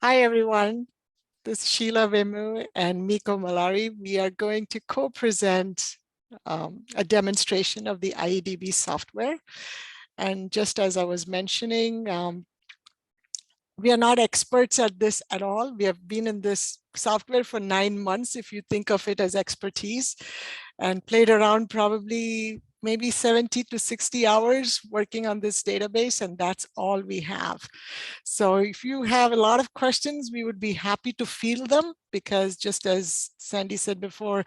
Hi, everyone. This is Sheela Vemu and Miko Malari. We are going to co-present a demonstration of the IEDB software. And just as I was mentioning, we are not experts at this at all. We have been in this software for 9 months, if you think of it as expertise, and played around probably maybe 70 to 60 hours working on this database, and that's all we have. So if you have a lot of questions, we would be happy to field them, because just as Sandy said before,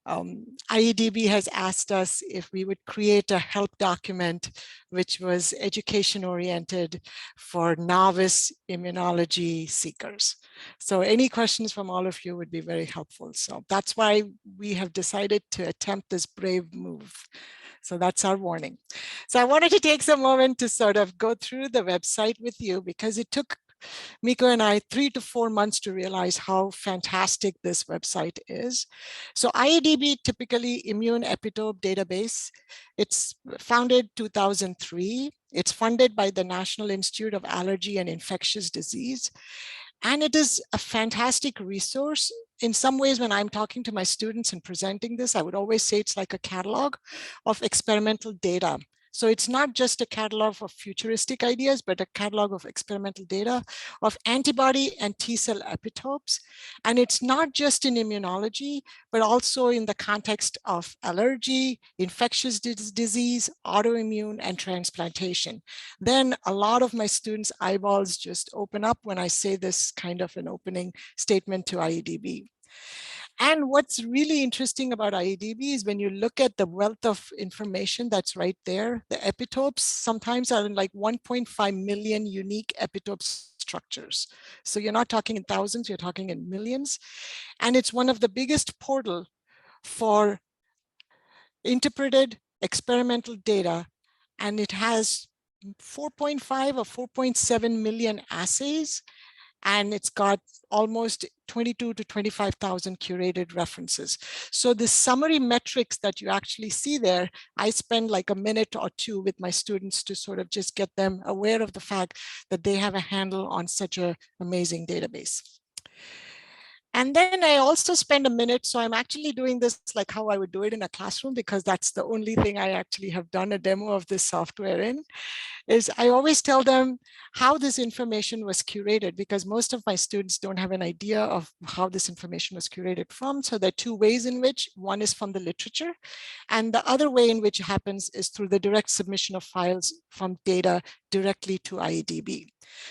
IEDB has asked us if we would create a help document which was education oriented for novice immunology seekers. So any questions from all of you would be very helpful. So that's why we have decided to attempt this brave move. So that's our warning. So I wanted to take some moment to sort of go through the website with you, because it took Miko and I 3 to 4 months to realize how fantastic this website is. So IEDB, typically Immune Epitope Database, it's founded 2003. It's funded by the National Institute of Allergy and Infectious Disease. And it is a fantastic resource. In some ways, when I'm talking to my students and presenting this, I would always say it's like a catalog of experimental data. So it's not just a catalog of futuristic ideas, but a catalog of experimental data of antibody and T-cell epitopes. And it's not just in immunology, but also in the context of allergy, infectious disease, autoimmune, and transplantation. Then a lot of my students' eyeballs just open up when I say this kind of an opening statement to IEDB. And what's really interesting about IEDB is when you look at the wealth of information that's right there, the epitopes sometimes are in like 1.5 million unique epitope structures. So you're not talking in thousands, you're talking in millions. And it's one of the biggest portal for interpreted experimental data. And it has 4.5 or 4.7 million assays, and it's got almost 22 to 25,000 curated references. So the summary metrics that you actually see there, I spend like a minute or two with my students to sort of just get them aware of the fact that they have a handle on such an amazing database. And then I also spend a minute, so I'm actually doing this like how I would do it in a classroom, because that's the only thing I actually have done a demo of this software in, is I always tell them how this information was curated, because most of my students don't have an idea of how this information was curated from. So there are two ways in which: one is from the literature, and the other way in which it happens is through the direct submission of files from data directly to IEDB.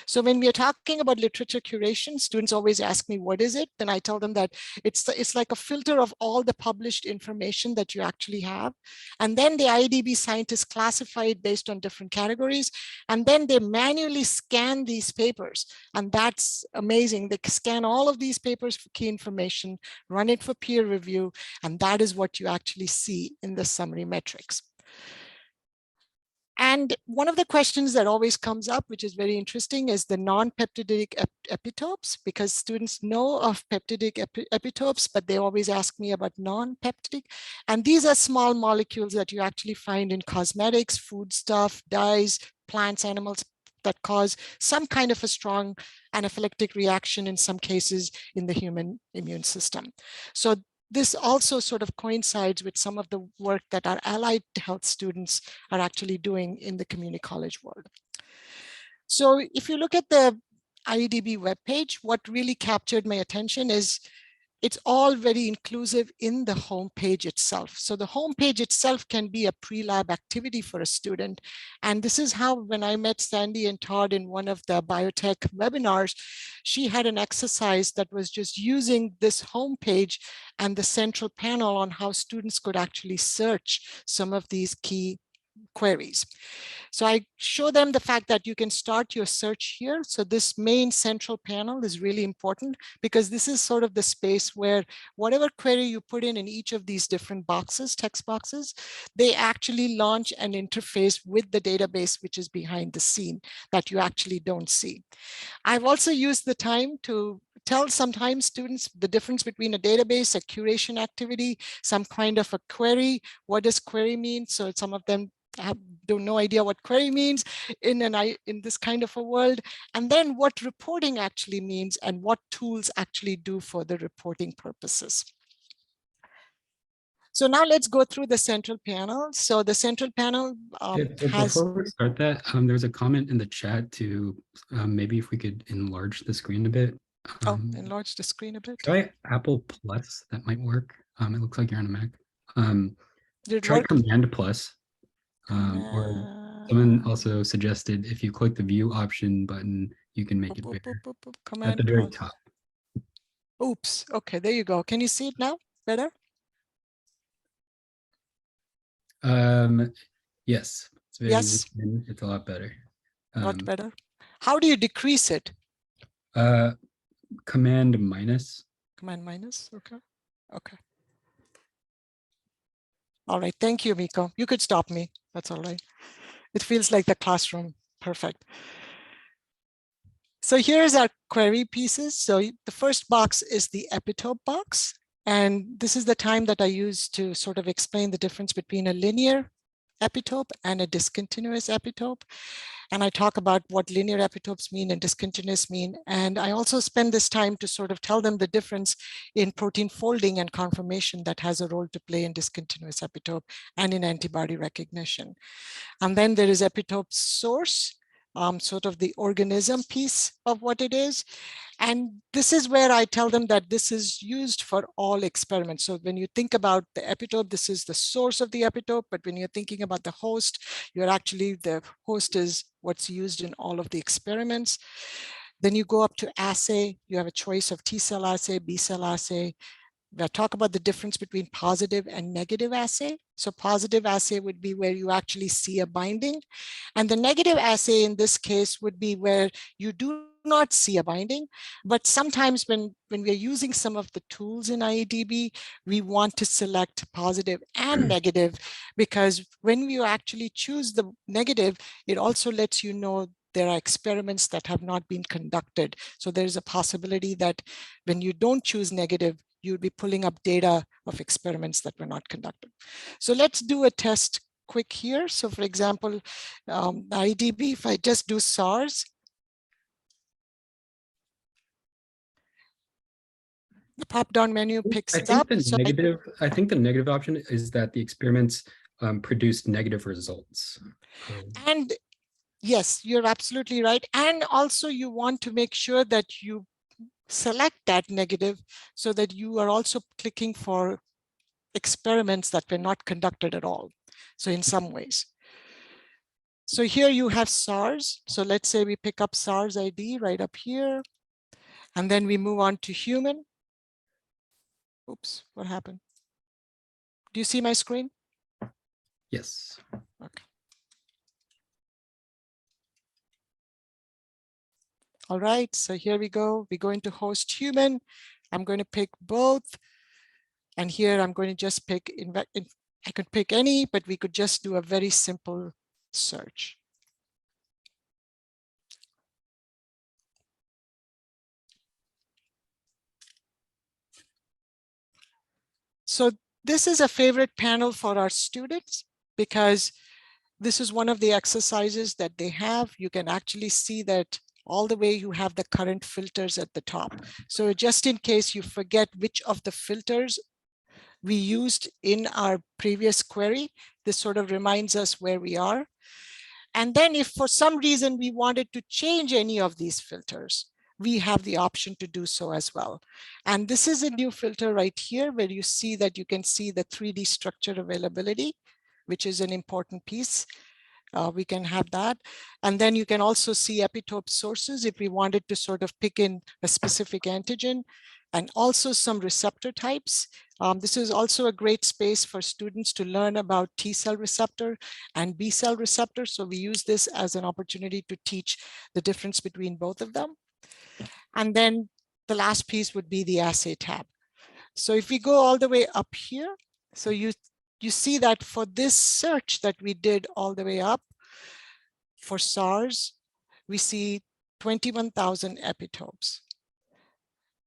So when we are talking about literature curation, students always ask me, what is it? Then I tell them that it's like a filter of all the published information that you actually have. And then the IEDB scientists classify it based on different categories. And then they manually scan these papers. And that's amazing. They scan all of these papers for key information, run it for peer review. And that is what you actually see in the summary metrics. And one of the questions that always comes up, which is very interesting, is the non-peptidic epitopes, because students know of peptidic epitopes, but they always ask me about non-peptidic. And these are small molecules that you actually find in cosmetics, foodstuff, dyes, plants, animals, that cause some kind of a strong anaphylactic reaction in some cases in the human immune system. So this also sort of coincides with some of the work that our allied health students are actually doing in the community college world. So if you look at the IEDB webpage, what really captured my attention is it's all very inclusive in the homepage itself. So the homepage itself can be a pre-lab activity for a student. And this is how, when I met Sandy and Todd in one of the biotech webinars, she had an exercise that was just using this homepage and the central panel on how students could actually search some of these key queries. So I show them the fact that you can start your search here. So this main central panel is really important, because this is sort of the space where whatever query you put in each of these different boxes, text boxes, they actually launch an interface with the database, which is behind the scene that you actually don't see. I've also used the time to tell sometimes students the difference between a database, a curation activity, some kind of a query. What does query mean? So some of them have no idea what query means in this kind of a world, and then what reporting actually means and what tools actually do for the reporting purposes. So now let's go through the central panel. So the central panel has... Before we start that, there's a comment in the chat to maybe if we could enlarge the screen a bit. Enlarge the screen a bit. Try Apple Plus, that might work. It looks like you're on a Mac. Did it try work? Command Plus. Or someone also suggested if you click the view option button, you can make it bigger. Command at the very plus. top. Oops. Okay, there you go. Can you see it now better? Yes, it's very Yes. it's a lot better. Not better. How do you decrease it? Command minus. Command minus. Okay. Okay. All right. Thank you, Miko. You could stop me. That's all right. It feels like the classroom. Perfect. So here's our query pieces. So the first box is the epitope box. And this is the time that I use to sort of explain the difference between a linear epitope and a discontinuous epitope. And I talk about what linear epitopes mean and discontinuous mean. And I also spend this time to sort of tell them the difference in protein folding and conformation that has a role to play in discontinuous epitope and in antibody recognition. And then there is epitope source, sort of the organism piece of what it is. And this is where I tell them that this is used for all experiments. So when you think about the epitope, this is the source of the epitope. But when you're thinking about the host, the host is what's used in all of the experiments. Then you go up to assay. You have a choice of T cell assay, B cell assay. We'll talk about the difference between positive and negative assay. So positive assay would be where you actually see a binding. And the negative assay in this case would be where you do not see a binding. But sometimes when we're using some of the tools in IEDB, we want to select positive and negative, because when you actually choose the negative, it also lets you know there are experiments that have not been conducted. So there's a possibility that when you don't choose negative, you'll be pulling up data of experiments that were not conducted. So let's do a test quick here. So for example, IEDB, if I just do SARS, the pop-down menu picks it up. I think the negative option is that the experiments produced negative results. And yes, you're absolutely right. And also you want to make sure that you select that negative so that you are also clicking for experiments that were not conducted at all. So in some ways. So here you have SARS. So let's say we pick up SARS ID right up here, and then we move on to human. Oops, what happened? Do you see my screen? Yes. Okay. All right, so here we go. We go into host human. I'm going to pick both. And here I'm going to just pick, I could pick any, but we could just do a very simple search. So this is a favorite panel for our students because this is one of the exercises that they have. You can actually see that all the way you have the current filters at the top. So just in case you forget which of the filters we used in our previous query, this sort of reminds us where we are. And then if for some reason we wanted to change any of these filters, we have the option to do so as well. And this is a new filter right here where you see that you can see the 3D structure availability, which is an important piece. We can have that. And then you can also see epitope sources if we wanted to sort of pick in a specific antigen, and also some receptor types. This is also a great space for students to learn about T cell receptor and B cell receptor. So we use this as an opportunity to teach the difference between both of them. And then the last piece would be the assay tab. So if we go all the way up here, so you see that for this search that we did all the way up for SARS, we see 21,000 epitopes.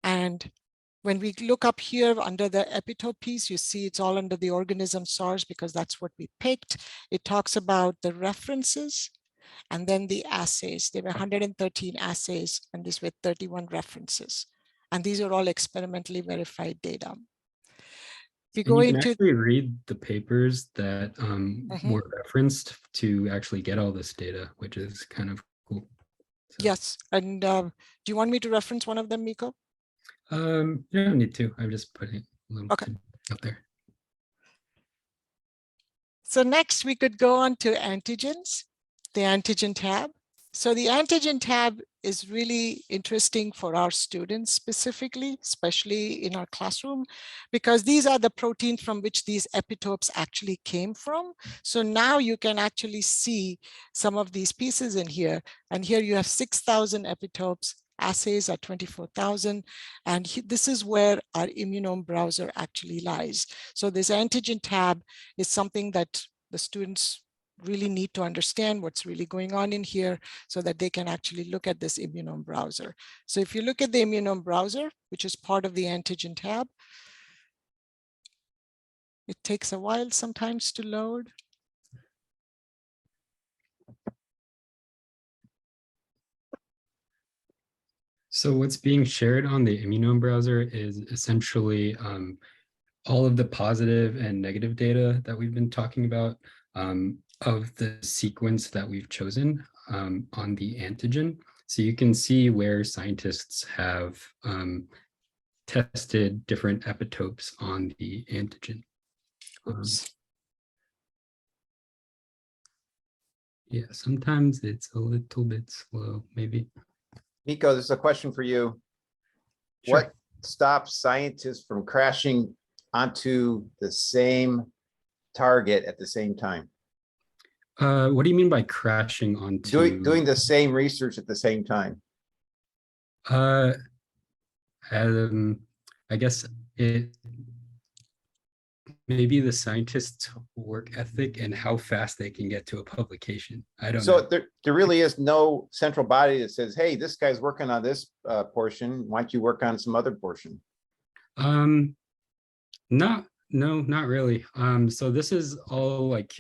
And When we look up here under the epitope piece, you see it's all under the organism source because that's what we picked. It talks about the references and then the assays. There were 113 assays and these were 31 references. And these are all experimentally verified data. We And go you can into actually read the papers that Mhm. were referenced to actually get all this data, which is kind of cool. So, Yes. And do you want me to reference one of them, Miko? you don't need to. I'm just putting a little Okay. up there. So next we could go on to antigens, the antigen tab. So the antigen tab is really interesting for our students specifically, especially in our classroom, because these are the proteins from which these epitopes actually came from. So now you can actually see some of these pieces in here. And here you have 6,000 epitopes, assays at 24,000. And this is where our immunome browser actually lies. So this antigen tab is something that the students really need to understand what's really going on in here so that they can actually look at this immunome browser. So if you look at the immunome browser, which is part of the antigen tab, it takes a while sometimes to load. So what's being shared on the Immunome browser is essentially all of the positive and negative data that we've been talking about of the sequence that we've chosen on the antigen. So you can see where scientists have tested different epitopes on the antigen. Yeah, sometimes it's a little bit slow, maybe. Miko, this is a question for you. Sure. What stops scientists from crashing onto the same target at the same time? What do you mean by crashing onto? Doing the same research at the same time. I guess it maybe the scientists' work ethic and how fast they can get to a publication. I don't know. So there really is no central body that says, hey, this guy's working on this portion. Why don't you work on some other portion? Not really. So this is all like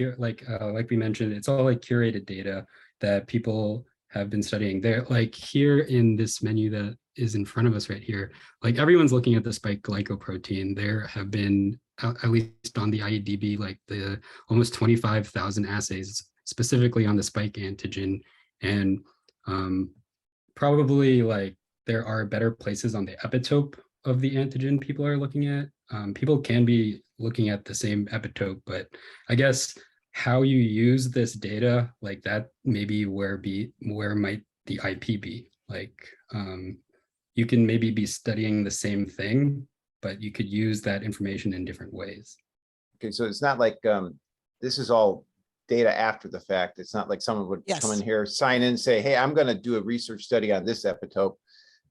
we mentioned, it's all like curated data that people have been studying. They're like here in this menu that is in front of us right here, like everyone's looking at the spike glycoprotein. There have been, at least on the IEDB, like the almost 25,000 assays specifically on the spike antigen. And probably like there are better places on the epitope of the antigen people are looking at. People can be looking at the same epitope, but I guess how you use this data, like that maybe where might the IP be? Like you can maybe be studying the same thing, but you could use that information in different ways. Okay, so it's not like this is all data after the fact. It's not like someone would come in here, sign in, say, hey, I'm going to do a research study on this epitope.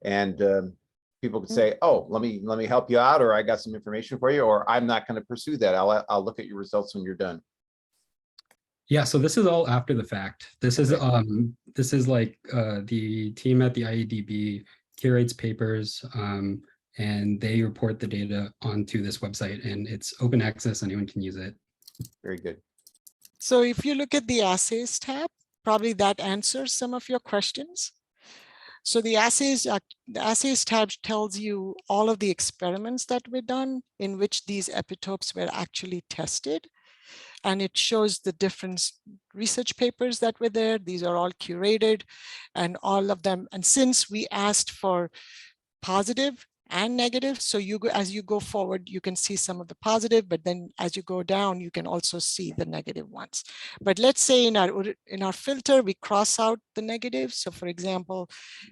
And people could say, oh, let me help you out, or I got some information for you, or I'm not going to pursue that. I'll look at your results when you're done. Yeah, so this is all after the fact. This is like the team at the IEDB curates papers and they report the data onto this website, and it's open access, anyone can use it. Very good. So if you look at the assays tab, probably that answers some of your questions. So the assays tab tells you all of the experiments that were done in which these epitopes were actually tested. And it shows the different research papers that were there. These are all curated and all of them. And since we asked for positive and negative, so as you go forward, you can see some of the positive, but then as you go down, you can also see the negative ones. But let's say in our filter, we cross out the negative. So for example,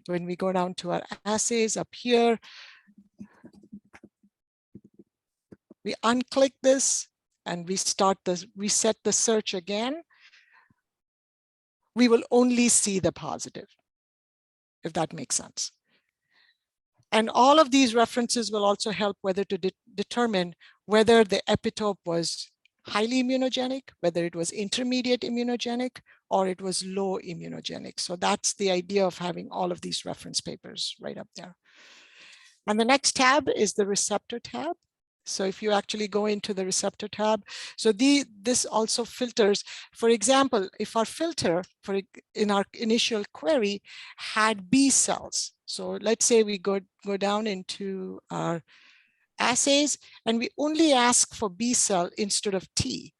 when we go down to our assays up here, we unclick this and we reset the search again, we will only see the positive, if that makes sense. And all of these references will also help whether to determine whether the epitope was highly immunogenic, whether it was intermediate immunogenic, or it was low immunogenic. So that's the idea of having all of these reference papers right up there. And the next tab is the receptor tab. So if you actually go into the receptor tab, so this also filters, for example, if our filter in our initial query had B cells. So let's say we go down into our assays and we only ask for B cell instead of T,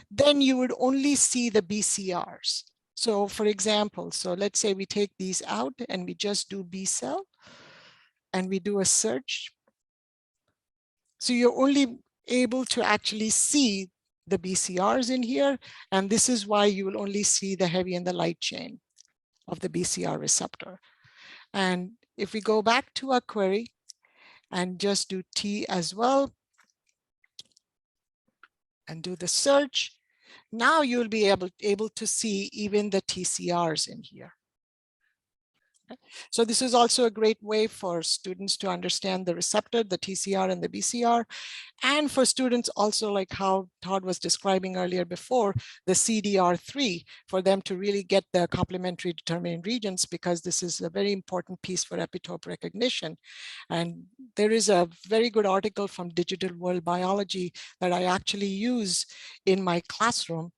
then you would only see the BCRs. So for example, so let's say we take these out and we just do B cell and we do a search. So you're only able to actually see the BCRs in here. And this is why you will only see the heavy and the light chain of the BCR receptor. And if we go back to our query and just do T as well, and do the search, now you'll be able to see even the TCRs in here. So this is also a great way for students to understand the receptor, the TCR and the BCR, and for students also, like how Todd was describing earlier before, the CDR3, for them to really get the complementary determining regions, because this is a very important piece for epitope recognition. And there is a very good article from Digital World Biology that I actually use in my classroom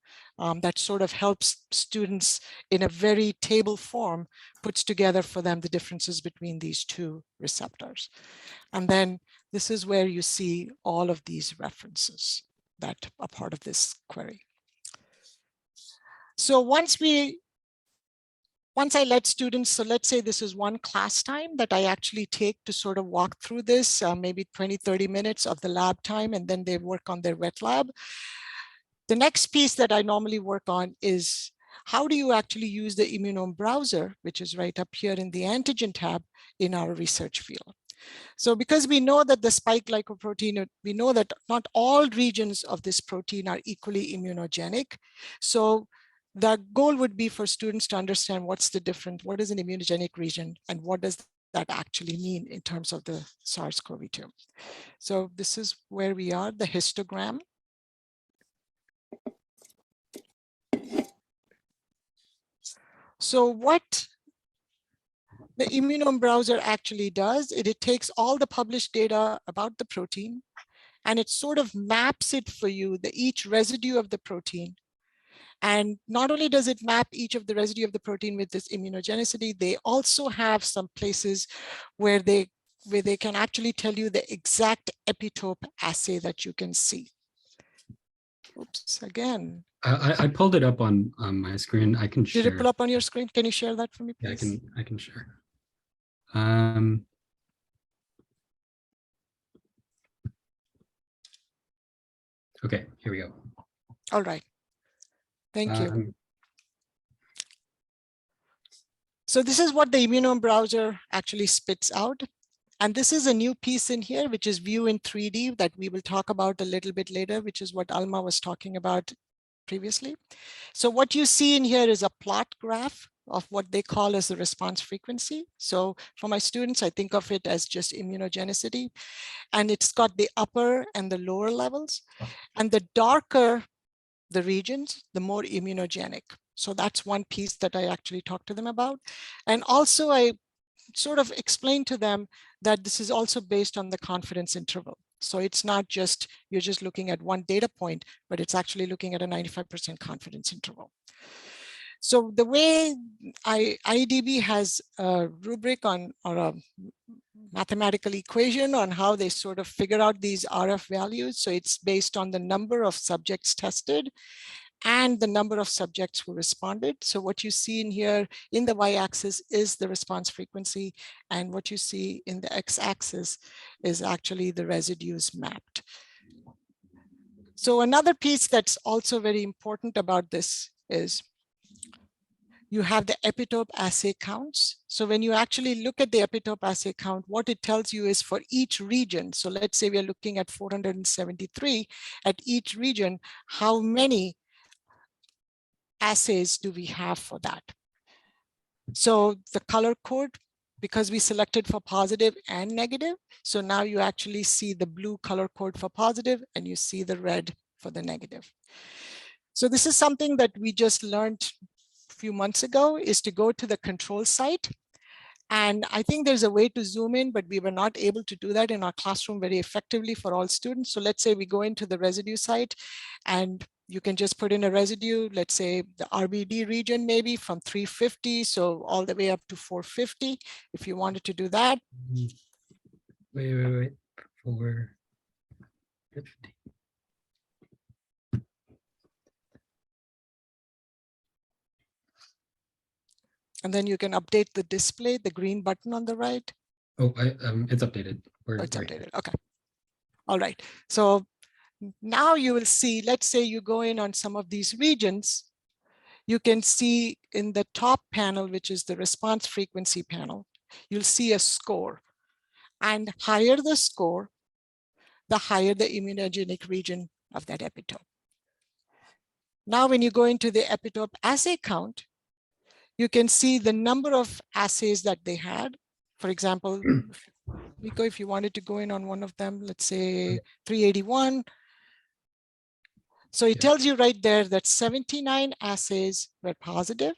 that sort of helps students in a very table form, puts together for them the differences between these two receptors. And then this is where you see all of these references that are part of this query. So once I let students, so let's say this is one class time that I actually take to sort of walk through this, maybe 20, 30 minutes of the lab time, and then they work on their wet lab. The next piece that I normally work on is how do you actually use the immunome browser, which is right up here in the antigen tab in our research field. So because we know that the spike glycoprotein, we know that not all regions of this protein are equally immunogenic. So the goal would be for students to understand what's the difference, what is an immunogenic region, and what does that actually mean in terms of the SARS-CoV-2. So this is where we are, the histogram. So what the immunome browser actually does, it takes all the published data about the protein and it sort of maps it for you, each residue of the protein. And not only does it map each of the residue of the protein with this immunogenicity, they also have some places where they can actually tell you the exact epitope assay that you can see. Oops, again. I pulled it up on my screen. I can share. Did it pull up on your screen? Can you share that for me, please? Yeah, I can share. Okay, here we go. All right. Thank you. So this is what the immunome browser actually spits out. And this is a new piece in here, which is view in 3D that we will talk about a little bit later, which is what Alma was talking about previously. So what you see in here is a plot graph of what they call as the response frequency. So for my students, I think of it as just immunogenicity. And it's got the upper and the lower levels. And the darker the regions, the more immunogenic. So that's one piece that I actually talked to them about. And also I sort of explained to them that this is also based on the confidence interval. So it's not just, you're just looking at one data point, but it's actually looking at a 95% confidence interval. So the way IEDB has a rubric on, or a mathematical equation on how they sort of figure out these RF values. So it's based on the number of subjects tested and the number of subjects who responded. So what you see in here in the y-axis is the response frequency, and what you see in the x-axis is actually the residues mapped. So another piece that's also very important about this is you have the epitope assay counts. So when you actually look at the epitope assay count, what it tells you is for each region. So let's say we are looking at 473 at each region, how many assays do we have for that? So the color code, because we selected for positive and negative, so now you actually see the blue color code for positive and you see the red for the negative. So this is something that we just learned a few months ago, is to go to the control site And I think there's a way to zoom in, but we were not able to do that in our classroom very effectively for all students. So let's say we go into the residue site and you can just put in a residue, let's say the RBD region, maybe from 350, so all the way up to 450, if you wanted to do that. Wait. 450. And then you can update the display, the green button on the right. Oh, it's updated. It's updated. Okay. All right. So now you will see, let's say you go in on some of these regions, you can see in the top panel, which is the response frequency panel, you'll see a score. And higher the score, the higher the immunogenic region of that epitope. Now, when you go into the epitope assay count, you can see the number of assays that they had. For example, Miko, if you wanted to go in on one of them, let's say 381. So it tells you right there that 79 assays were positive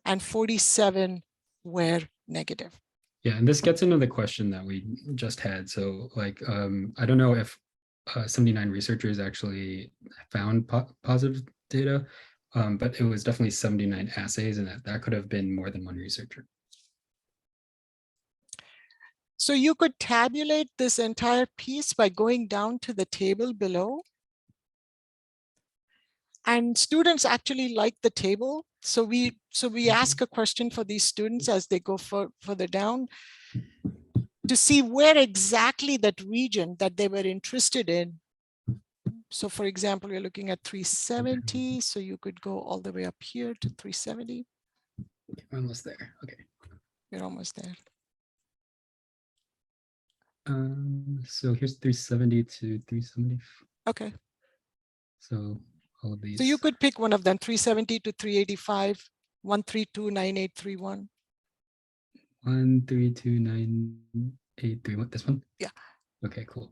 and 47 were negative. Yeah, and this gets into the question that we just had. So like, I don't know if 79 researchers actually found positive data, but it was definitely 79 assays, and that could have been more than one researcher. So you could tabulate this entire piece by going down to the table below. And students actually like the table. So we ask a question for these students as they go further down to see where exactly that region that they were interested in. So for example, we're looking at 370. So you could go all the way up here to 370. We're almost there. Okay. You're almost there. So here's 370 to 370. Okay. So all of these. So you could pick one of them, 370 to 385, 1329831. 1329831. This one? Yeah. Okay, cool.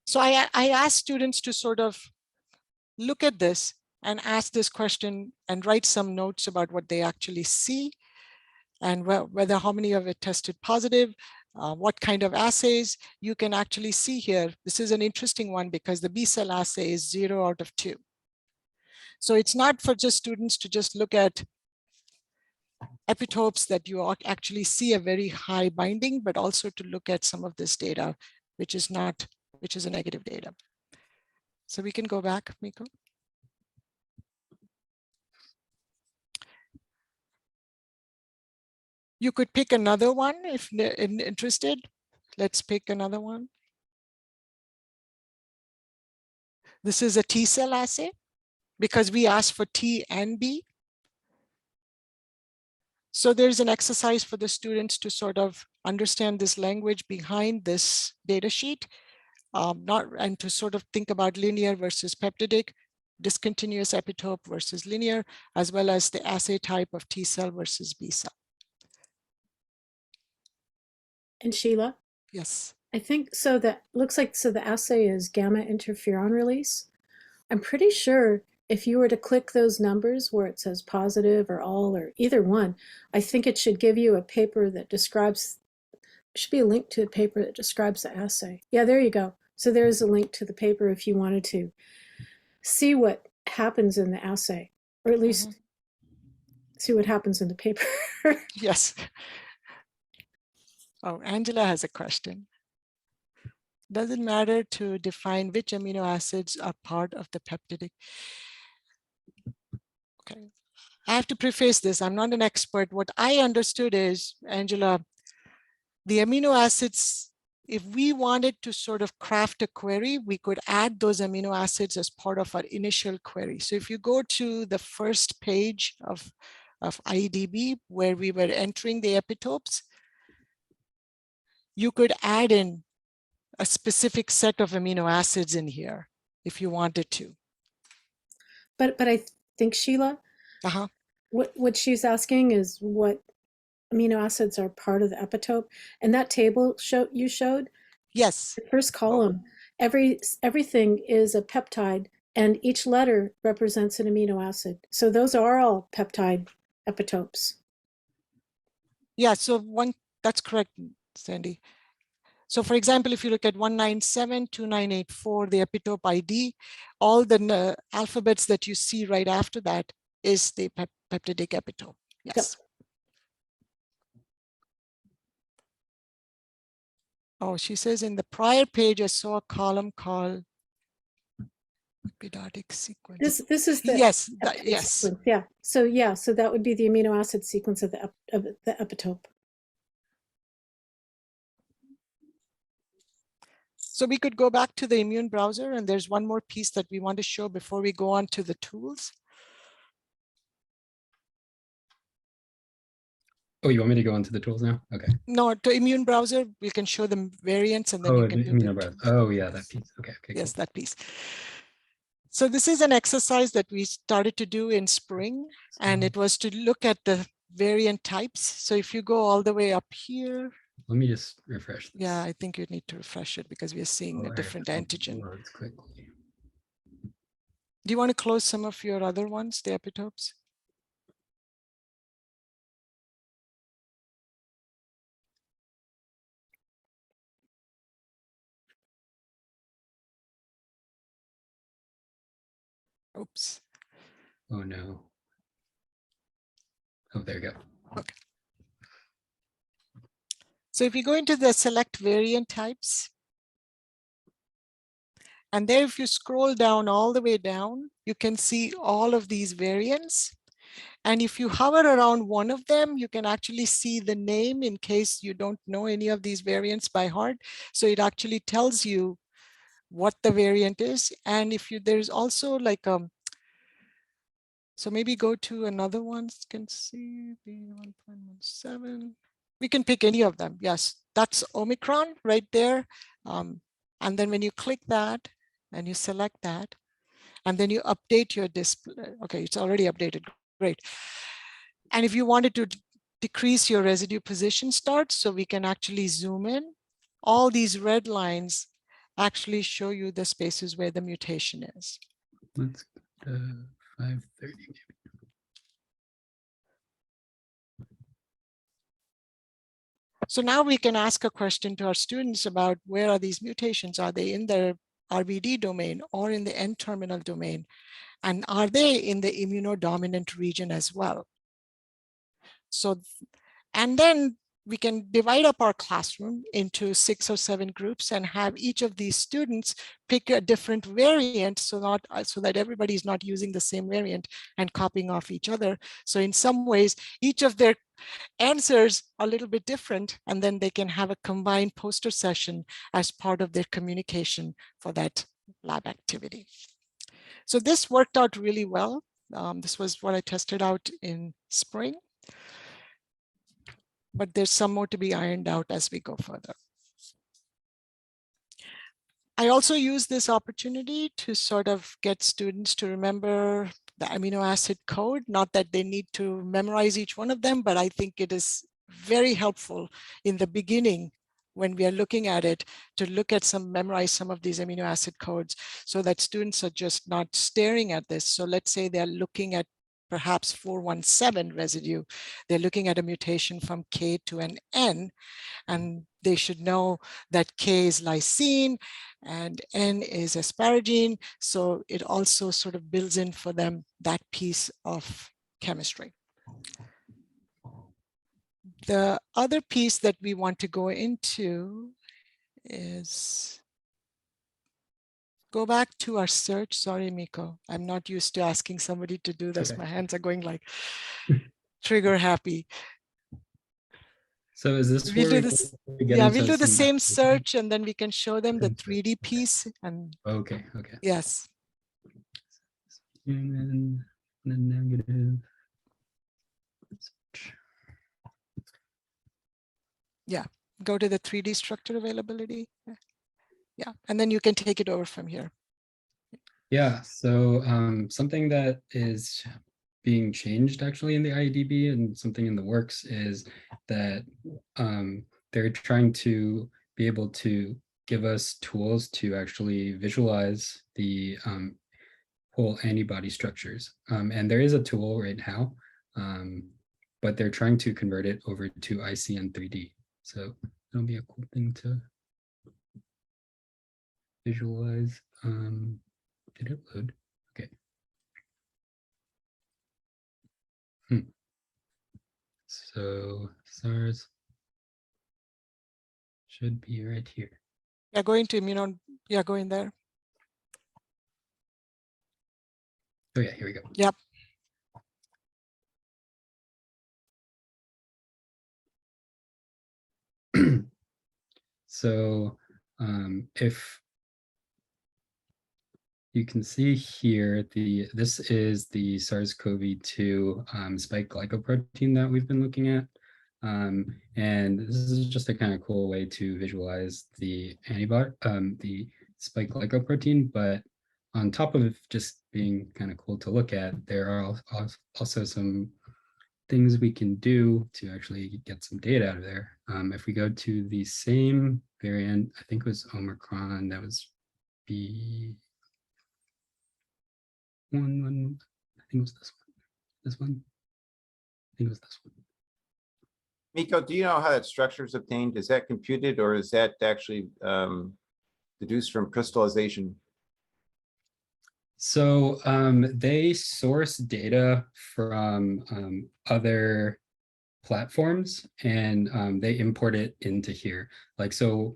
So I asked students to sort of look at this and ask this question and write some notes about what they actually see and whether how many of it tested positive, what kind of assays you can actually see here. This is an interesting one because the B cell assay is 0 out of 2. So it's not for just students to just look at epitopes that you actually see a very high binding, but also to look at some of this data, which is a negative data. So we can go back, Miko. You could pick another one if interested. Let's pick another one. This is a T cell assay because we asked for T and B. So there's an exercise for the students to sort of understand this language behind this data sheet, and to sort of think about linear versus peptidic, discontinuous epitope versus linear, as well as the assay type of T cell versus B cell. And Sheila? Yes. I think so. That looks like, so the assay is gamma interferon release. I'm pretty sure if you were to click those numbers where it says positive or all or either one, I think it should give you a paper that describes, should be a link to a paper that describes the assay. Yeah, there you go. So there's a link to the paper if you wanted to see what happens in the assay, or at least see what happens in the paper. Yes. Oh, Angela has a question. Does it matter to define which amino acids are part of the peptidic? Okay, I have to preface this. I'm not an expert. What I understood is, Angela, the amino acids, if we wanted to sort of craft a query, we could add those amino acids as part of our initial query. So if you go to the first page of IEDB, where we were entering the epitopes, you could add in a specific set of amino acids in here if you wanted to. But I think, Sheila, what she's asking is what amino acids are part of the epitope. And that table you showed, yes, the first column, everything is a peptide and each letter represents an amino acid. So those are all peptide epitopes. Yeah, so that's correct, Sandy. So for example, if you look at 1972984, the epitope ID, all the alphabets that you see right after that is the peptidic epitope. Yes. Yep. Oh, she says in the prior page, I saw a column called epidotic sequence. This is the yes, yes sequence. Yeah. So that would be the amino acid sequence of the epitope. So we could go back to the immune browser, and there's one more piece that we want to show before we go on to the tools. Oh, you want me to go into the tools now? Okay. No, to immune browser, we can show them variants, and then Oh, you can do the browser. Oh, yeah, that piece. Okay. yes, Cool. that piece. So this is an exercise that we started to do in spring, and it was to look at the variant types. So if you go all the way up here. Let me just refresh this. Yeah, I think you need to refresh it because we are seeing a different antigen. Quickly. Do you want to close some of your other ones, the epitopes? Oops. Oh no. Oh, there you go. Okay. So if you go into the select variant types, and there if you scroll down all the way down, you can see all of these variants. And if you hover around one of them, you can actually see the name in case you don't know any of these variants by heart. So it actually tells you what the variant is. And if you, there's also like so maybe go to another one, can see the 1.17. We can pick any of them. Yes, that's Omicron right there. And then when you click that and you select that, and then you update your display. Okay, it's already updated, great. And if you wanted to decrease your residue position start, so we can actually zoom in, all these red lines actually show you the spaces where the mutation is. Let's go to 530. So now we can ask a question to our students about where are these mutations? Are they in the RBD domain or in the N-terminal domain? And are they in the immunodominant region as well? So, and then we can divide up our classroom into 6 or 7 groups and have each of these students pick a different variant so that everybody's not using the same variant and copying off each other. So in some ways, each of their answers are a little bit different, and then they can have a combined poster session as part of their communication for that lab activity. So this worked out really well. This was what I tested out in spring, but there's some more to be ironed out as we go further. I also use this opportunity to sort of get students to remember the amino acid code, not that they need to memorize each one of them, but I think it is very helpful in the beginning when we are looking at it to memorize some of these amino acid codes so that students are just not staring at this. So let's say they're looking at perhaps 417 residue. They're looking at a mutation from K to an N, and they should know that K is lysine and N is asparagine. So it also sort of builds in for them that piece of chemistry. The other piece that we want to go into is go back to our search. Sorry, Miko, I'm not used to asking somebody to do this. Okay. My hands are going like trigger happy. So is this we'll do this? Yeah, we'll do the same search, and then we can show them the 3D piece. And okay. Yes. And then the negative. Yeah, go to the 3D structure availability. Yeah, and then you can take it over from here. Yeah, so something that is being changed actually in the IEDB and something in the works is that they're trying to be able to give us tools to actually visualize the pull antibody structures. And there is a tool right now, but they're trying to convert it over to ICN3D. So that'll be a cool thing to visualize. Did it load? Okay. So SARS should be right here. Yeah, going to Immune, yeah, going there. Oh yeah, here we go. Yep. So if you can see here, this is the SARS-CoV-2 spike glycoprotein that we've been looking at. And this is just a kind of cool way to visualize the antibody, the spike glycoprotein. But on top of just being kind of cool to look at, there are also some things we can do to actually get some data out of there. If we go to the same variant, I think it was Omicron, that was B1, I think it was this one. This one? I think it was this one. Miko, do you know how that structure is obtained? Is that computed or is that actually deduced from crystallization? So they source data from other platforms and they import it into here. Like, so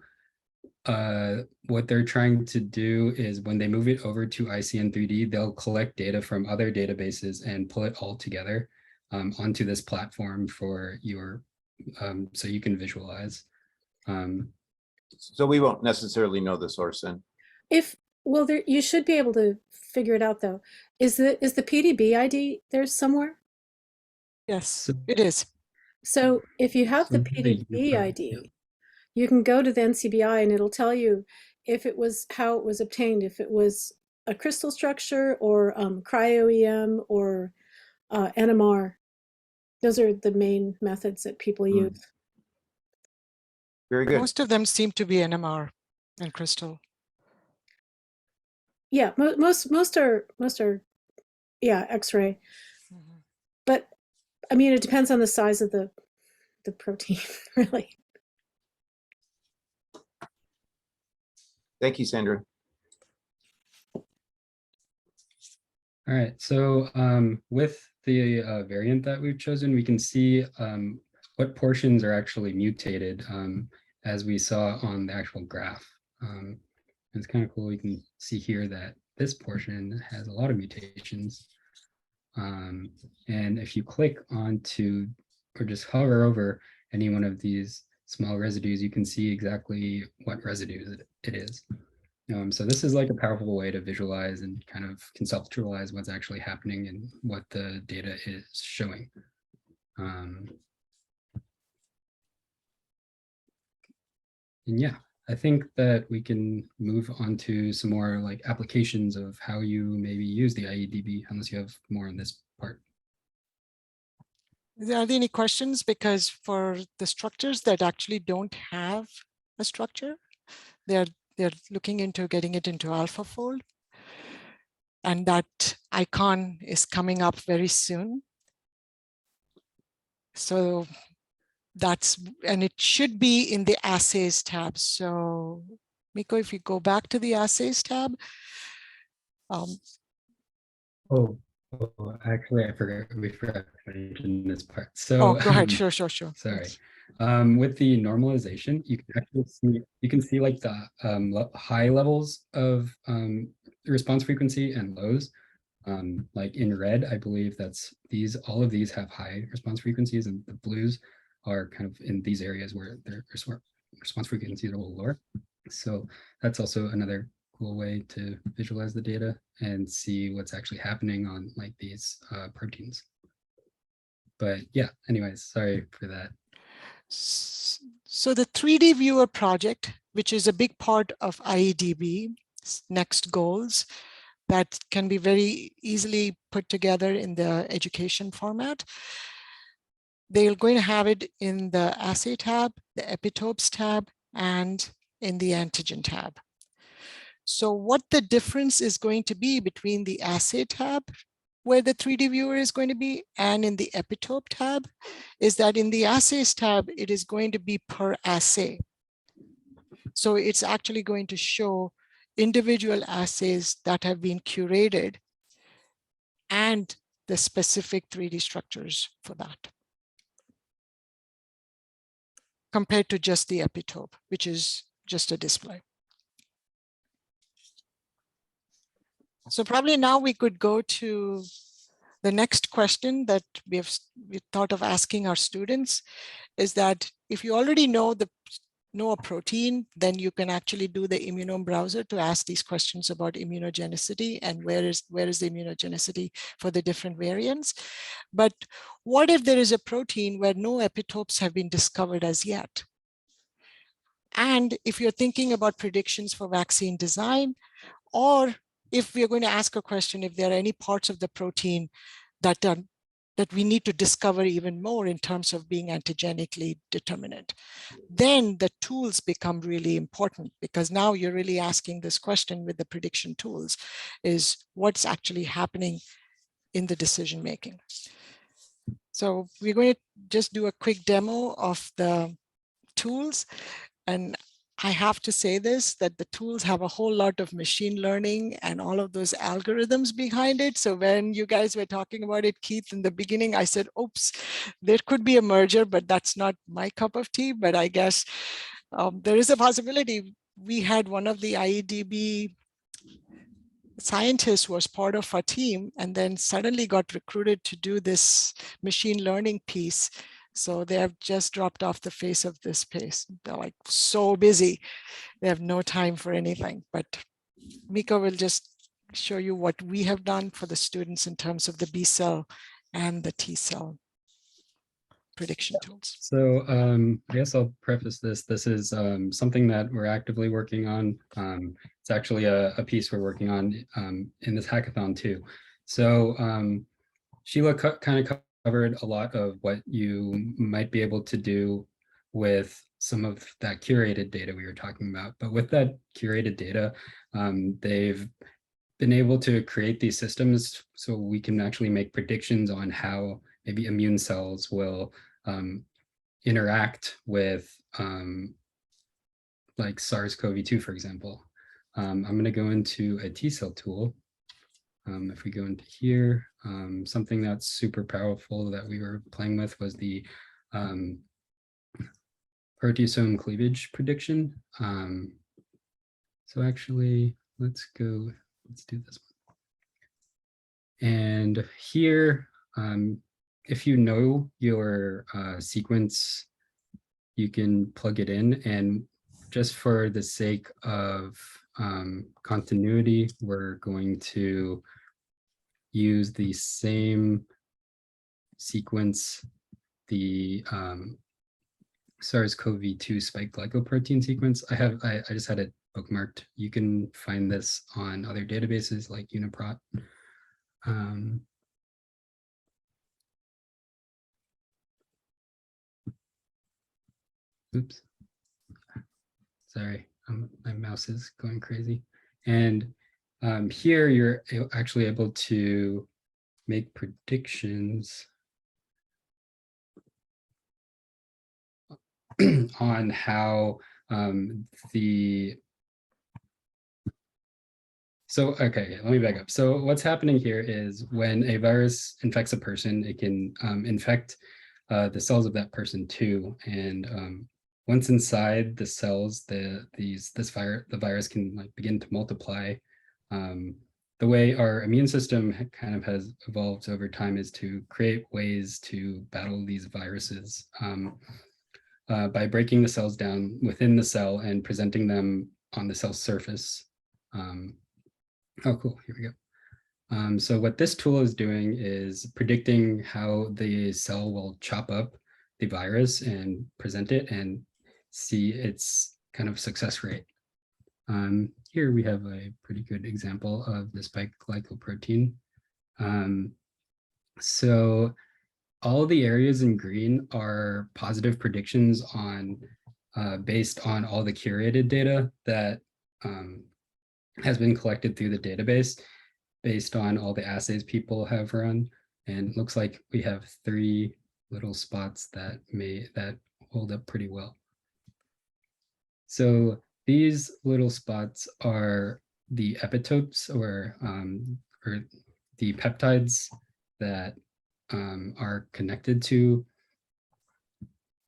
what they're trying to do is when they move it over to ICN3D, they'll collect data from other databases and pull it all together onto this platform for your, so you can visualize. So we won't necessarily know the source then. Well, there, you should be able to figure it out though. Is the PDB ID there somewhere? Yes, So, it is. So if you have the PDB ID, you can go to the NCBI and it'll tell you if it was, how it was obtained, if it was a crystal structure or cryo-EM or NMR. Those are the main methods that people use. Very good. Most of them seem to be NMR and crystal. Yeah, most are yeah, X-ray. Mhm. But I mean, it depends on the size of the protein, really. Thank you, Sandra. all right, so with the variant that we've chosen, we can see what portions are actually mutated as we saw on the actual graph. It's kind of cool. You can see here that this portion has a lot of mutations. And if you click onto or just hover over any one of these small residues, you can see exactly what residue it is. So this is like a powerful way to visualize and kind of conceptualize what's actually happening and what the data is showing. And yeah, I think that we can move on to some more like applications of how you maybe use the IEDB, unless you have more on this part. Are there any questions? Because for the structures that actually don't have a structure, they're looking into getting it into AlphaFold. And that icon is coming up very soon. So that's, and it should be in the assays tab. So Miko, if you go back to the assays tab. Actually, we forgot to mention this part. So go ahead, sure. Sorry. With the normalization, you can actually see like the high levels of response frequency and lows. Like in red, I believe that's all of these have high response frequencies, and the blues are kind of in these areas where their response frequencies are a little lower. So that's also another cool way to visualize the data and see what's actually happening on like these proteins. But yeah, anyways, sorry for that. So the 3D viewer project, which is a big part of IEDB next goals, that can be very easily put together in the education format. They're going to have it in the assay tab, the epitopes tab, and in the antigen tab. So what the difference is going to be between the assay tab, where the 3D viewer is going to be, and in the epitope tab, is that in the assays tab, it is going to be per assay. So it's actually going to show individual assays that have been curated and the specific 3D structures for that, compared to just the epitope, which is just a display. So probably now we could go to the next question that we thought of asking our students, is that if you already know a protein, then you can actually do the immunome browser to ask these questions about immunogenicity and where is the immunogenicity for the different variants. But what if there is a protein where no epitopes have been discovered as yet? And if you're thinking about predictions for vaccine design, or if we're going to ask a question, if there are any parts of the protein that we need to discover even more in terms of being antigenically determinate, then the tools become really important, because now you're really asking this question with the prediction tools, is what's actually happening in the decision making. So we're going to just do a quick demo of the tools. And I have to say this, that the tools have a whole lot of machine learning and all of those algorithms behind it. So when you guys were talking about it, Keith, in the beginning, I said, oops, there could be a merger, but that's not my cup of tea. But I guess there is a possibility. We had one of the IEDB scientists was part of our team and then suddenly got recruited to do this machine learning piece. So they have just dropped off the face of this space. They're like so busy. They have no time for anything. But Miko will just show you what we have done for the students in terms of the B cell and the T cell prediction tools. So I guess I'll preface this. This is something that we're actively working on. It's actually a piece we're working on in this hackathon too. So Sheela kind of covered a lot of what you might be able to do with some of that curated data we were talking about. But with that curated data, they've been able to create these systems so we can actually make predictions on how maybe immune cells will interact with like SARS-CoV-2, for example. I'm going to go into a T cell tool. If we go into here, something that's super powerful that we were playing with was the proteasome cleavage prediction. So actually, let's do this one. And here, if you know your sequence, you can plug it in. And just for the sake of continuity, we're going to use the same sequence, the SARS-CoV-2 spike glycoprotein sequence. I just had it bookmarked. You can find this on other databases like Uniprot. Oops. Sorry, my mouse is going crazy. And here you're actually able to make predictions on how okay, let me back up. So what's happening here is when a virus infects a person, it can infect the cells of that person too. And once inside the cells, the virus can like begin to multiply. The way our immune system kind of has evolved over time is to create ways to battle these viruses by breaking the cells down within the cell and presenting them on the cell surface. Oh, cool, here we go. So what this tool is doing is predicting how the cell will chop up the virus and present it and see its kind of success rate. Here we have a pretty good example of the spike glycoprotein. So all the areas in green are positive predictions on based on all the curated data that has been collected through the database based on all the assays people have run. And it looks like we have 3 little spots that hold up pretty well. So these little spots are the epitopes or the peptides that are connected to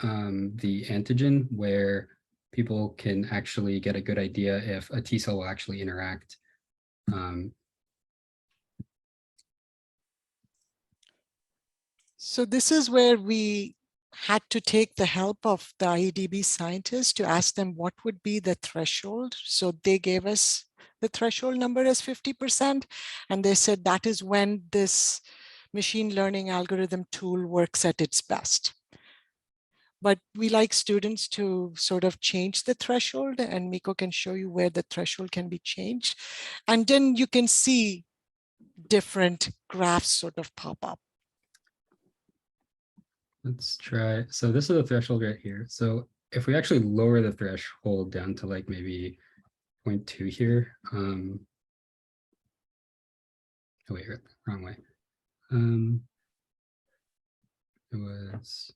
the antigen, where people can actually get a good idea if a T cell will actually interact. So this is where we had to take the help of the IEDB scientists to ask them what would be the threshold. So they gave us the threshold number as 50%. And they said that is when this machine learning algorithm tool works at its best. But we like students to sort of change the threshold, and Miko can show you where the threshold can be changed. And then you can see different graphs sort of pop up. Let's try. So this is the threshold right here. So if we actually lower the threshold down to like maybe 0.2 here. Oh wait, wrong way. It was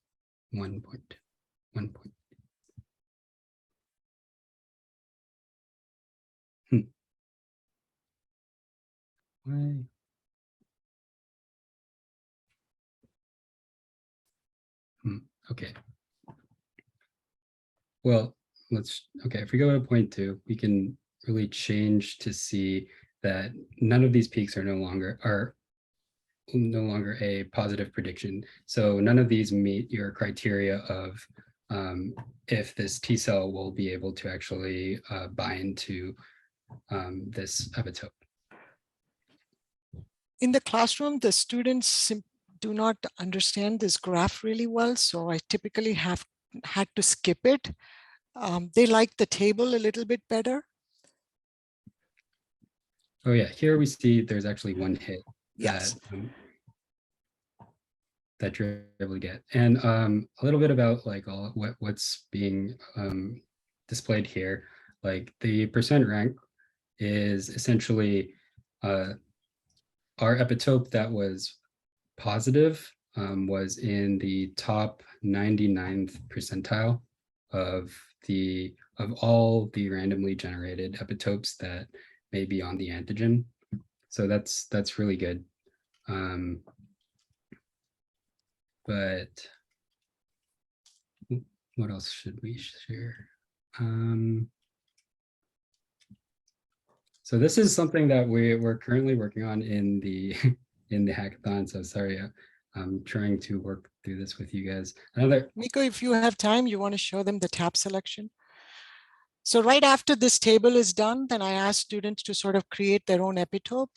1.1 point. Why? Okay. Well, okay, if we go to 0.2, we can really change to see that none of these peaks are no longer a positive prediction. So none of these meet your criteria of if this T cell will be able to actually bind to this epitope. In the classroom, the students do not understand this graph really well, so I typically have had to skip it. They like the table a little bit better. Oh yeah, here we see there's actually one hit Yes. that you're able to get. And a little bit about like what's being displayed here. Like the percent rank is essentially our epitope that was positive was in the top 99th percentile of all the randomly generated epitopes that may be on the antigen. So that's really good. But what else should we share? So this is something that we're currently working on in the hackathon. So sorry, I'm trying to work through this with you guys. Miko, if you have time, you want to show them the tab selection. So right after this table is done, then I ask students to sort of create their own epitope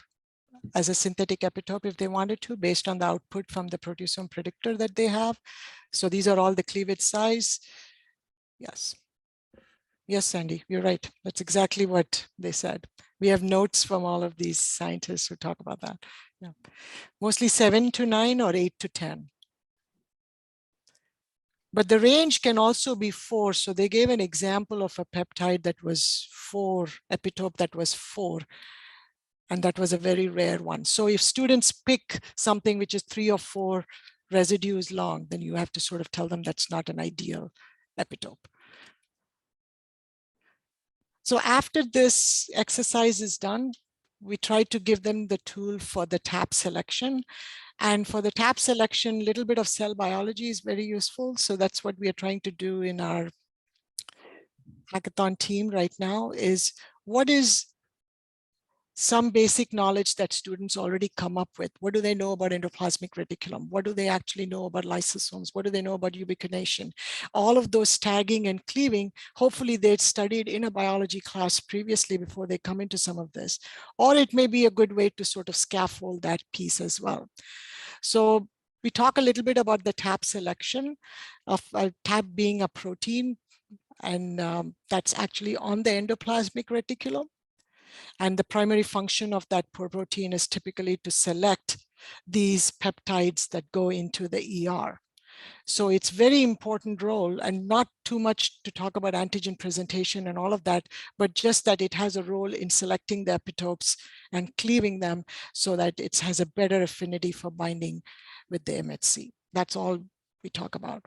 as a synthetic epitope if they wanted to, based on the output from the proteasome predictor that they have. So these are all the cleavage size. Yes. Yes, Sandy, you're right. That's exactly what they said. We have notes from all of these scientists who talk about that. Yeah. Mostly 7 to 9 or 8 to 10. But the range can also be 4. So they gave an example of a peptide that was 4, epitope that was 4. And that was a very rare one. So if students pick something which is 3 or 4 residues long, then you have to sort of tell them that's not an ideal epitope. So after this exercise is done, we try to give them the tool for the tab selection. And for the tab selection, a little bit of cell biology is very useful. So that's what we are trying to do in our hackathon team right now, is what is some basic knowledge that students already come up with. What do they know about endoplasmic reticulum? What do they actually know about lysosomes? What do they know about ubiquination? All of those tagging and cleaving, hopefully they'd studied in a biology class previously before they come into some of this. Or it may be a good way to sort of scaffold that piece as well. So we talk a little bit about the tab selection of a tab being a protein, and that's actually on the endoplasmic reticulum. And the primary function of that protein is typically to select these peptides that go into the ER. So it's very important role, and not too much to talk about antigen presentation and all of that, but just that it has a role in selecting the epitopes and cleaving them so that it has a better affinity for binding with the MHC. That's all we talk about.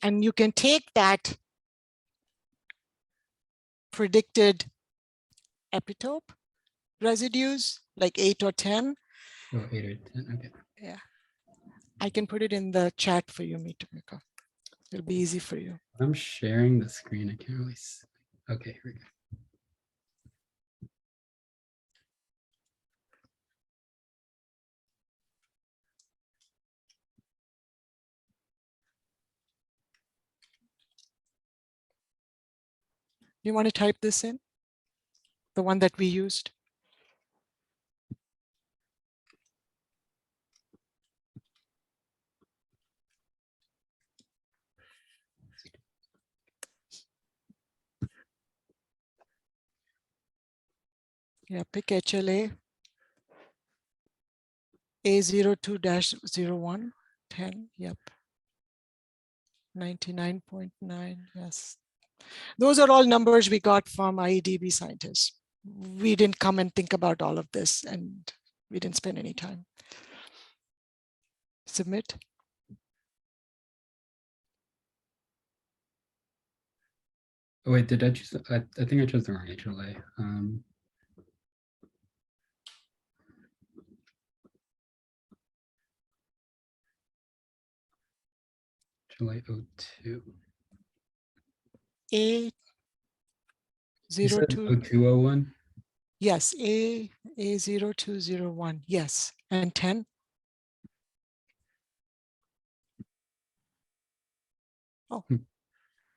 And you can take that predicted epitope residues, like 8 or 10. Oh, 8 or 10, okay. Yeah, I can put it in the chat for you, Miko. It'll be easy for you. I'm sharing the screen. I can't really see. Okay, here we go. You want to type this in? The one that we used? Yeah, pick HLA A02-01, 10, yep. 99.9, yes. Those are all numbers we got from IEDB scientists. We didn't come and think about all of this, and we didn't spend any time. Submit. Oh, wait, did I choose? I think I chose the wrong HLA. HLA 02. A02. You said 0201? Yes, A0201, yes. And 10? Oh.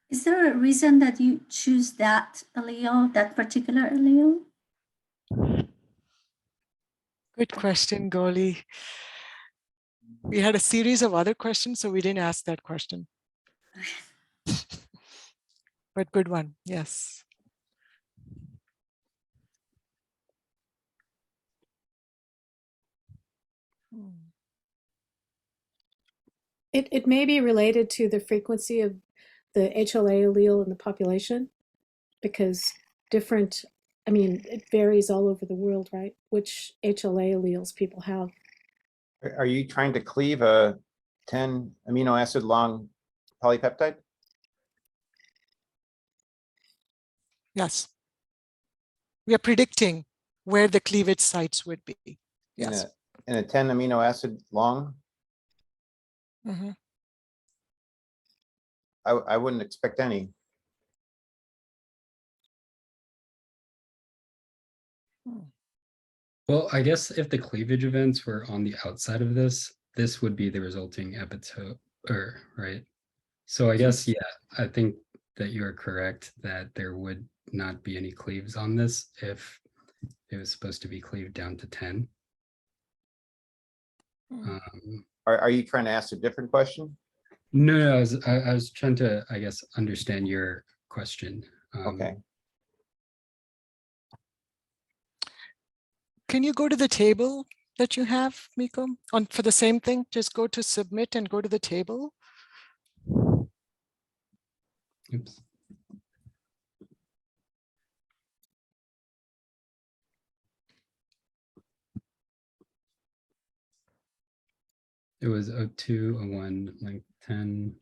Is there a reason that you choose that allele, that particular allele? Good question, Goli. We had a series of other questions, so we didn't ask that question. But good one, yes. It may be related to the frequency of the HLA allele in the population, because different, I mean, it varies all over the world, right? Which HLA alleles people have. Are you trying to cleave a 10 amino acid long polypeptide? Yes. We are predicting where the cleavage sites would be. Yes. In a 10 amino acid long? Mhm. I wouldn't expect any. Well, I guess if the cleavage events were on the outside of this, this would be the resulting epitope, or right? So I guess, yeah, I think that you are correct that there would not be any cleaves on this if it was supposed to be cleaved down to 10. Are you trying to ask a different question? No, I was trying to, I guess, understand your question. Okay. Can you go to the table that you have, Miko? For the same thing, just go to submit and go to the table. Oops. It was 02, 01, like 10.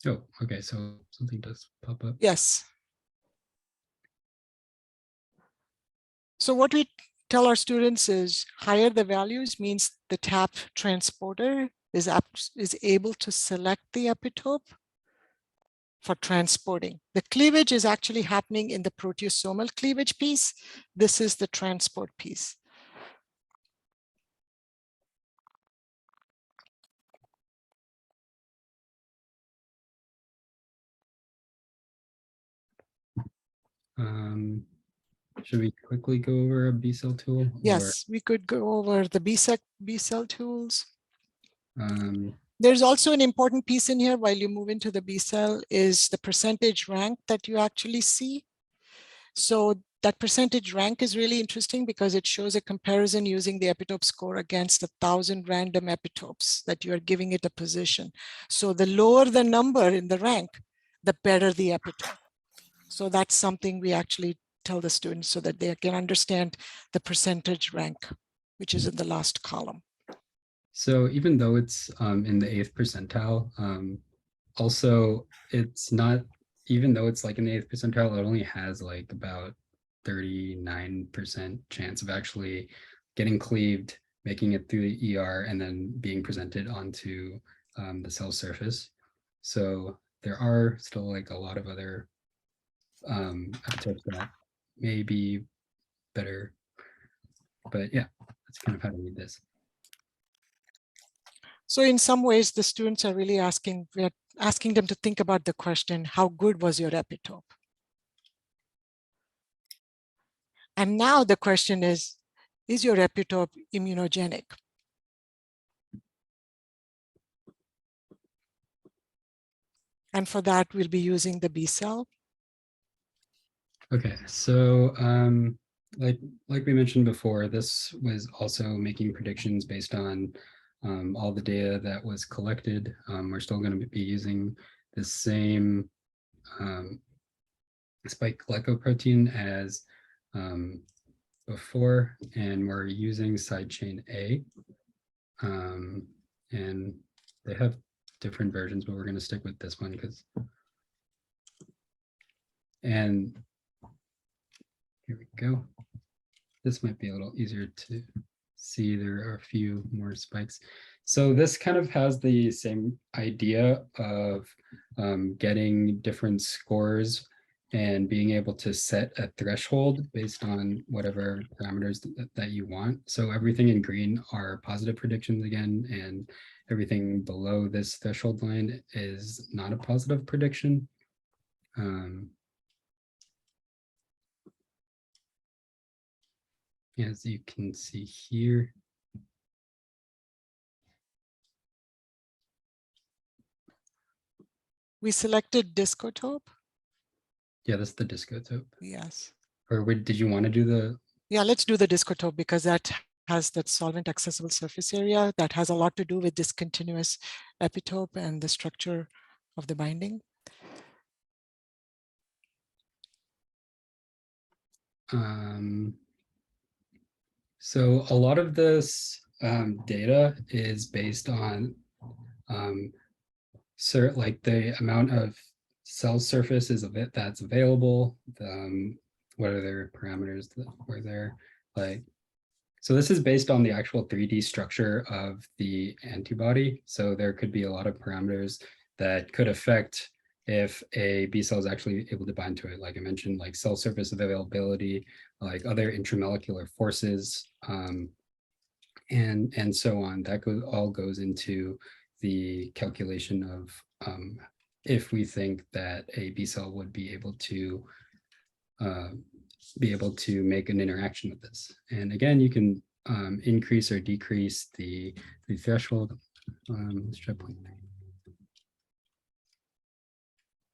Oh, okay, so something does pop up. Yes. So what we tell our students is higher the values means the TAP transporter is able to select the epitope for transporting. The cleavage is actually happening in the proteasomal cleavage piece. This is the transport piece. Should we quickly go over a B cell tool? Yes, we could go over the B cell tools. Or, there's also an important piece in here while you move into the B cell is the percentage rank that you actually see. So that percentage rank is really interesting because it shows a comparison using the epitope score against 1,000 random epitopes that you are giving it a position. So the lower the number in the rank, the better the epitope. So that's something we actually tell the students so that they can understand the percentage rank, which is in the last column. So even though it's in the 8th percentile, also it's not, even though it's like in the 8th percentile, it only has like about 39% chance of actually getting cleaved, making it through the ER, and then being presented onto the cell surface. So there are still like a lot of other epitopes that may be better. But yeah, that's kind of how to read this. So in some ways, the students are really asking, we're asking them to think about the question, how good was your epitope? And now the question is your epitope immunogenic? And for that, we'll be using the B cell. Okay, so like we mentioned before, this was also making predictions based on all the data that was collected. We're still going to be using the same spike glycoprotein as before, and we're using side chain A. And they have different versions, but we're going to stick with this one because. And here we go. This might be a little easier to see. There are a few more spikes. So this kind of has the same idea of getting different scores and being able to set a threshold based on whatever parameters that you want. So everything in green are positive predictions again, and everything below this threshold line is not a positive prediction. As you can see here. We selected Discotope. Yeah, that's the Discotope. Yes. Or did you want to do the? Yeah, let's do the Discotope because that has that solvent accessible surface area that has a lot to do with this continuous epitope and the structure of the binding. So a lot of this data is based on like the amount of cell surface is that's available. What are their parameters that were there? Like, so this is based on the actual 3D structure of the antibody. So there could be a lot of parameters that could affect if a B cell is actually able to bind to it. Like I mentioned, like cell surface availability, like other intramolecular forces, and so on. That all goes into the calculation of if we think that a B cell would be able to make an interaction with this. And again, you can increase or decrease the threshold. Let's try 0.3.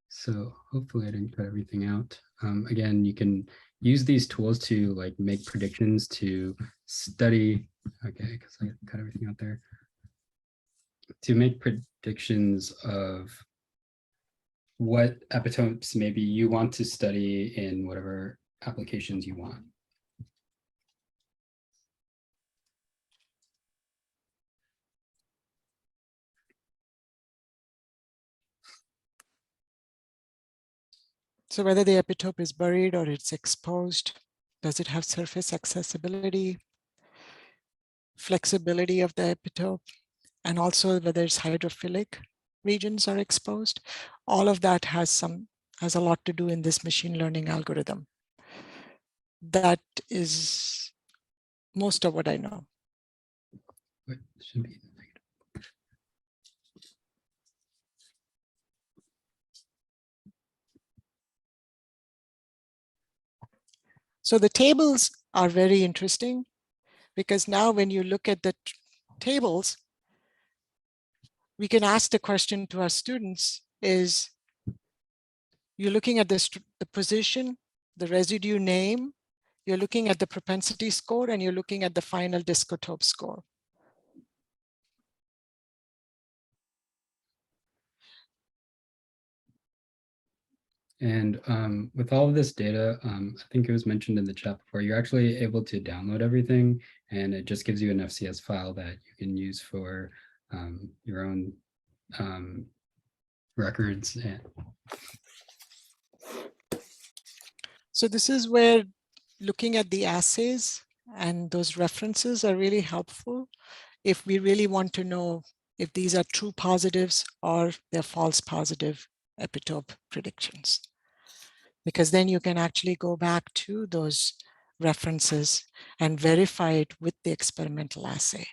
So hopefully I didn't cut everything out. Again, you can use these tools to like make predictions to study. Okay, because I cut everything out there. To make predictions of what epitopes maybe you want to study in whatever applications you want. So whether the epitope is buried or it's exposed, does it have surface accessibility, flexibility of the epitope, and also whether it's hydrophilic regions are exposed? All of that has a lot to do in this machine learning algorithm. That is most of what I know. Wait, should be. So the tables are very interesting because now when you look at the tables, we can ask the question to our students is, you're looking at the position, the residue name, you're looking at the propensity score, and you're looking at the final discotope score. And with all of this data, I think it was mentioned in the chat before, you're actually able to download everything, and it just gives you an FCS file that you can use for your own records. And so this is where looking at the assays and those references are really helpful if we really want to know if these are true positives or they're false positive epitope predictions. Because then you can actually go back to those references and verify it with the experimental assay,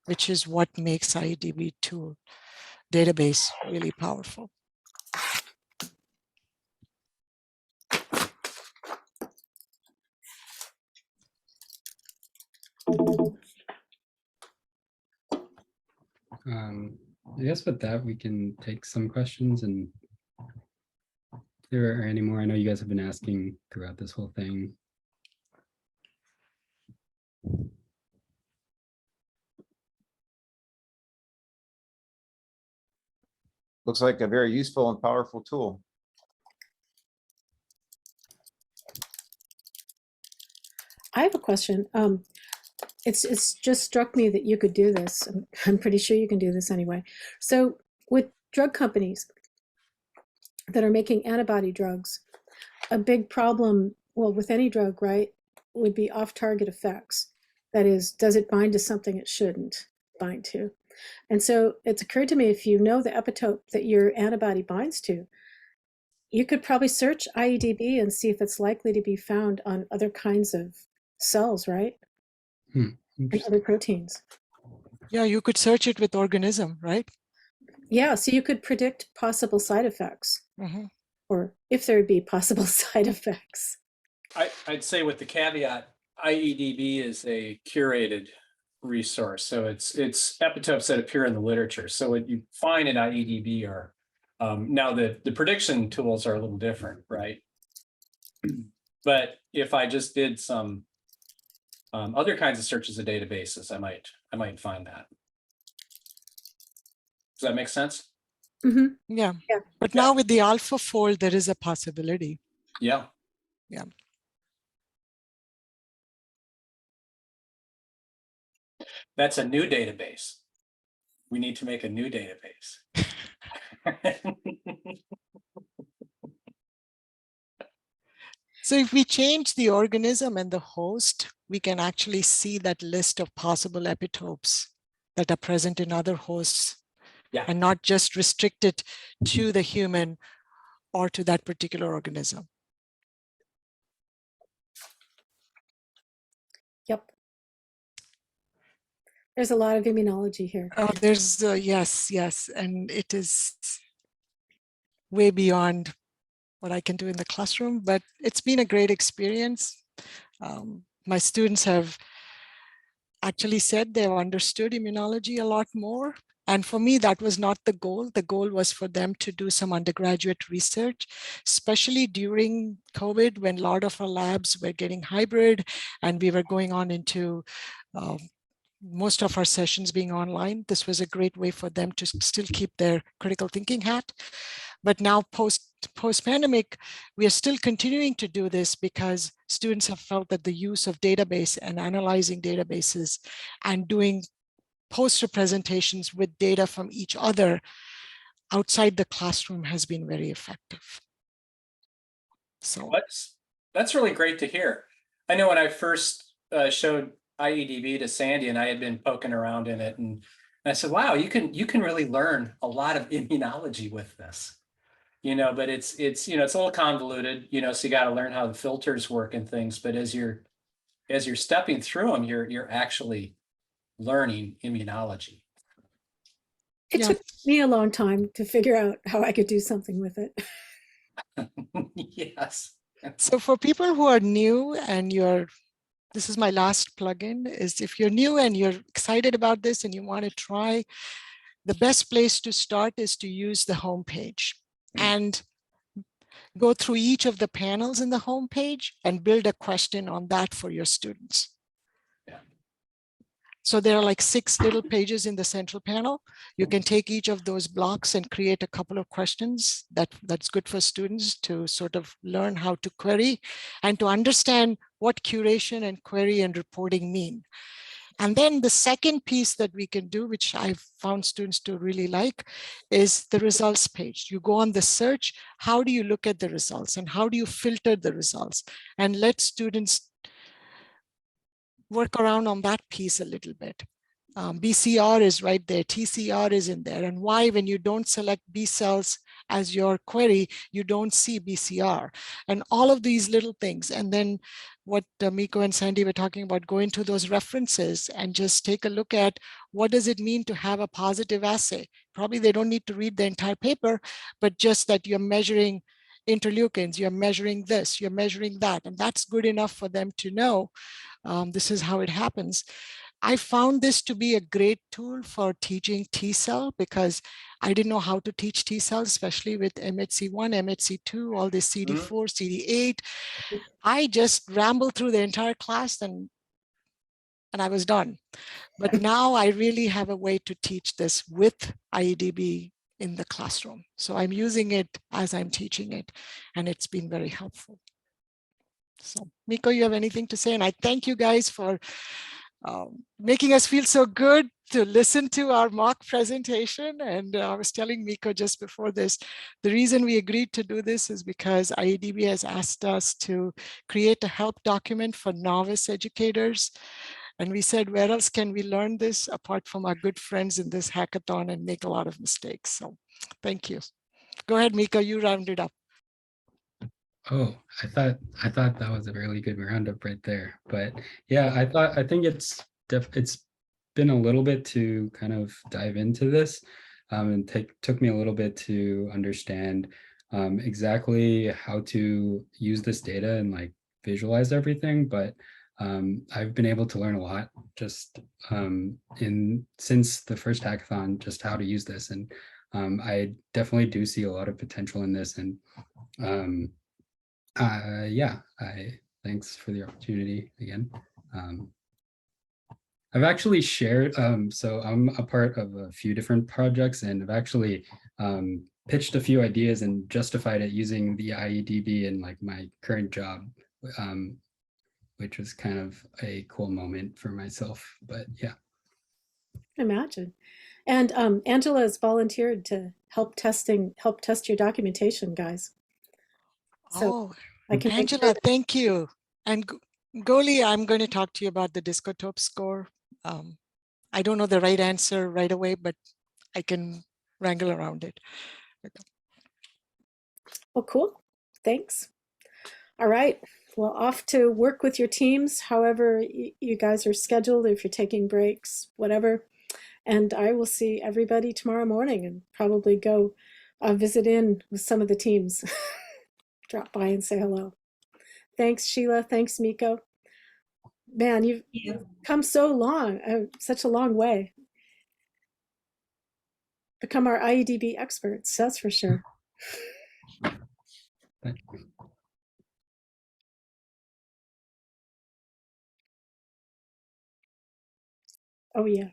which is what makes IEDB tool database really powerful. I guess with that, we can take some questions, and if there are any more, I know you guys have been asking throughout this whole thing. Looks like a very useful and powerful tool. I have a question. It's just struck me that you could do this. I'm pretty sure you can do this anyway. So with drug companies that are making antibody drugs, a big problem, well, with any drug, right, would be off-target effects. That is, does it bind to something it shouldn't bind to? And so it's occurred to me, if you know the epitope that your antibody binds to, you could probably search IEDB and see if it's likely to be found on other kinds of cells, right? And other proteins. Yeah, you could search it with organism, right? Yeah, so you could predict possible side effects, or if there would be possible side effects. I'd say with the caveat, IEDB is a curated resource. So it's epitopes that appear in the literature. So what you find in IEDB are, now the prediction tools are a little different, right? But if I just did some other kinds of searches of databases, I might find that. Does that make sense? Yeah. But now with the AlphaFold, there is a possibility. Yeah. Yeah. That's a new database. We need to make a new database. So if we change the organism and the host, we can actually see that list of possible epitopes that are present in other hosts, and not just restricted to the human or to that particular organism. Yep. There's a lot of immunology here. Oh, there's yes, and it is way beyond what I can do in the classroom, but it's been a great experience. My students have actually said they've understood immunology a lot more. And for me, that was not the goal. The goal was for them to do some undergraduate research, especially during COVID, when a lot of our labs were getting hybrid and we were going on into most of our sessions being online. This was a great way for them to still keep their critical thinking hat. But now post-pandemic, we are still continuing to do this because students have felt that the use of database and analyzing databases and doing poster presentations with data from each other outside the classroom has been very effective. So that's really great to hear. I know when I first showed IEDB to Sandy, and I had been poking around in it, and I said, wow, you can really learn a lot of immunology with this. But it's it's a little convoluted, so you got to learn how the filters work and things. But as you're stepping through them, you're actually learning immunology. It took me a long time to figure out how I could do something with it. Yes. So for people who are new and this is my last plugin, is if you're new and you're excited about this and you want to try, the best place to start is to use the homepage. And go through each of the panels in the home page and build a question on that for your students. Yeah. So there are like 6 little pages in the central panel. You can take each of those blocks and create a couple of questions that's good for students to sort of learn how to query and to understand what curation and query and reporting mean. And then the second piece that we can do, which I've found students to really like, is the results page. You go on the search, how do you look at the results and how do you filter the results? And let students work around on that piece a little bit. BCR is right there, TCR is in there. And why, when you don't select B cells as your query, you don't see BCR and all of these little things. And then what Miko and Sandy were talking about, go into those references and just take a look at what does it mean to have a positive assay. Probably they don't need to read the entire paper, but just that you're measuring interleukins, you're measuring this, you're measuring that. And that's good enough for them to know this is how it happens. I found this to be a great tool for teaching T cell because I didn't know how to teach T cells, especially with MHC1, MHC2, all this CD4, CD8. I just rambled through the entire class and I was done. But now I really have a way to teach this with IEDB in the classroom. So I'm using it as I'm teaching it, and it's been very helpful. So Miko, you have anything to say? And I thank you guys for making us feel so good to listen to our mock presentation. And I was telling Miko just before this, the reason we agreed to do this is because IEDB has asked us to create a help document for novice educators. And we said, where else can we learn this apart from our good friends in this hackathon and make a lot of mistakes? So thank you. Go ahead, Miko, you round it up. Oh, I thought that was a really good roundup right there. But yeah, I think it's been a little bit to kind of dive into this, and took me a little bit to understand exactly how to use this data and like visualize everything. But I've been able to learn a lot just since the first hackathon, just how to use this, and I definitely do see a lot of potential in this. And yeah, thanks for the opportunity again. I've actually shared, so I'm a part of a few different projects, and I've actually pitched a few ideas and justified it using the IEDB in like my current job, which was kind of a cool moment for myself. But yeah. Imagine. And Angela has volunteered to help test your documentation, guys. So I can Angela, thank you. And Goli, I'm going to talk to you about the Discotope score. I don't know the right answer right away, but I can wrangle around it. Well, cool. Thanks. All right. Well, off to work with your teams, however you guys are scheduled, if you're taking breaks, whatever. And I will see everybody tomorrow morning and probably go visit in with some of the teams. Drop by and say hello. Thanks, Sheela. Thanks, Miko. Man, you've come so long, such a long way. Become our IEDB experts, that's for sure. Oh, yeah.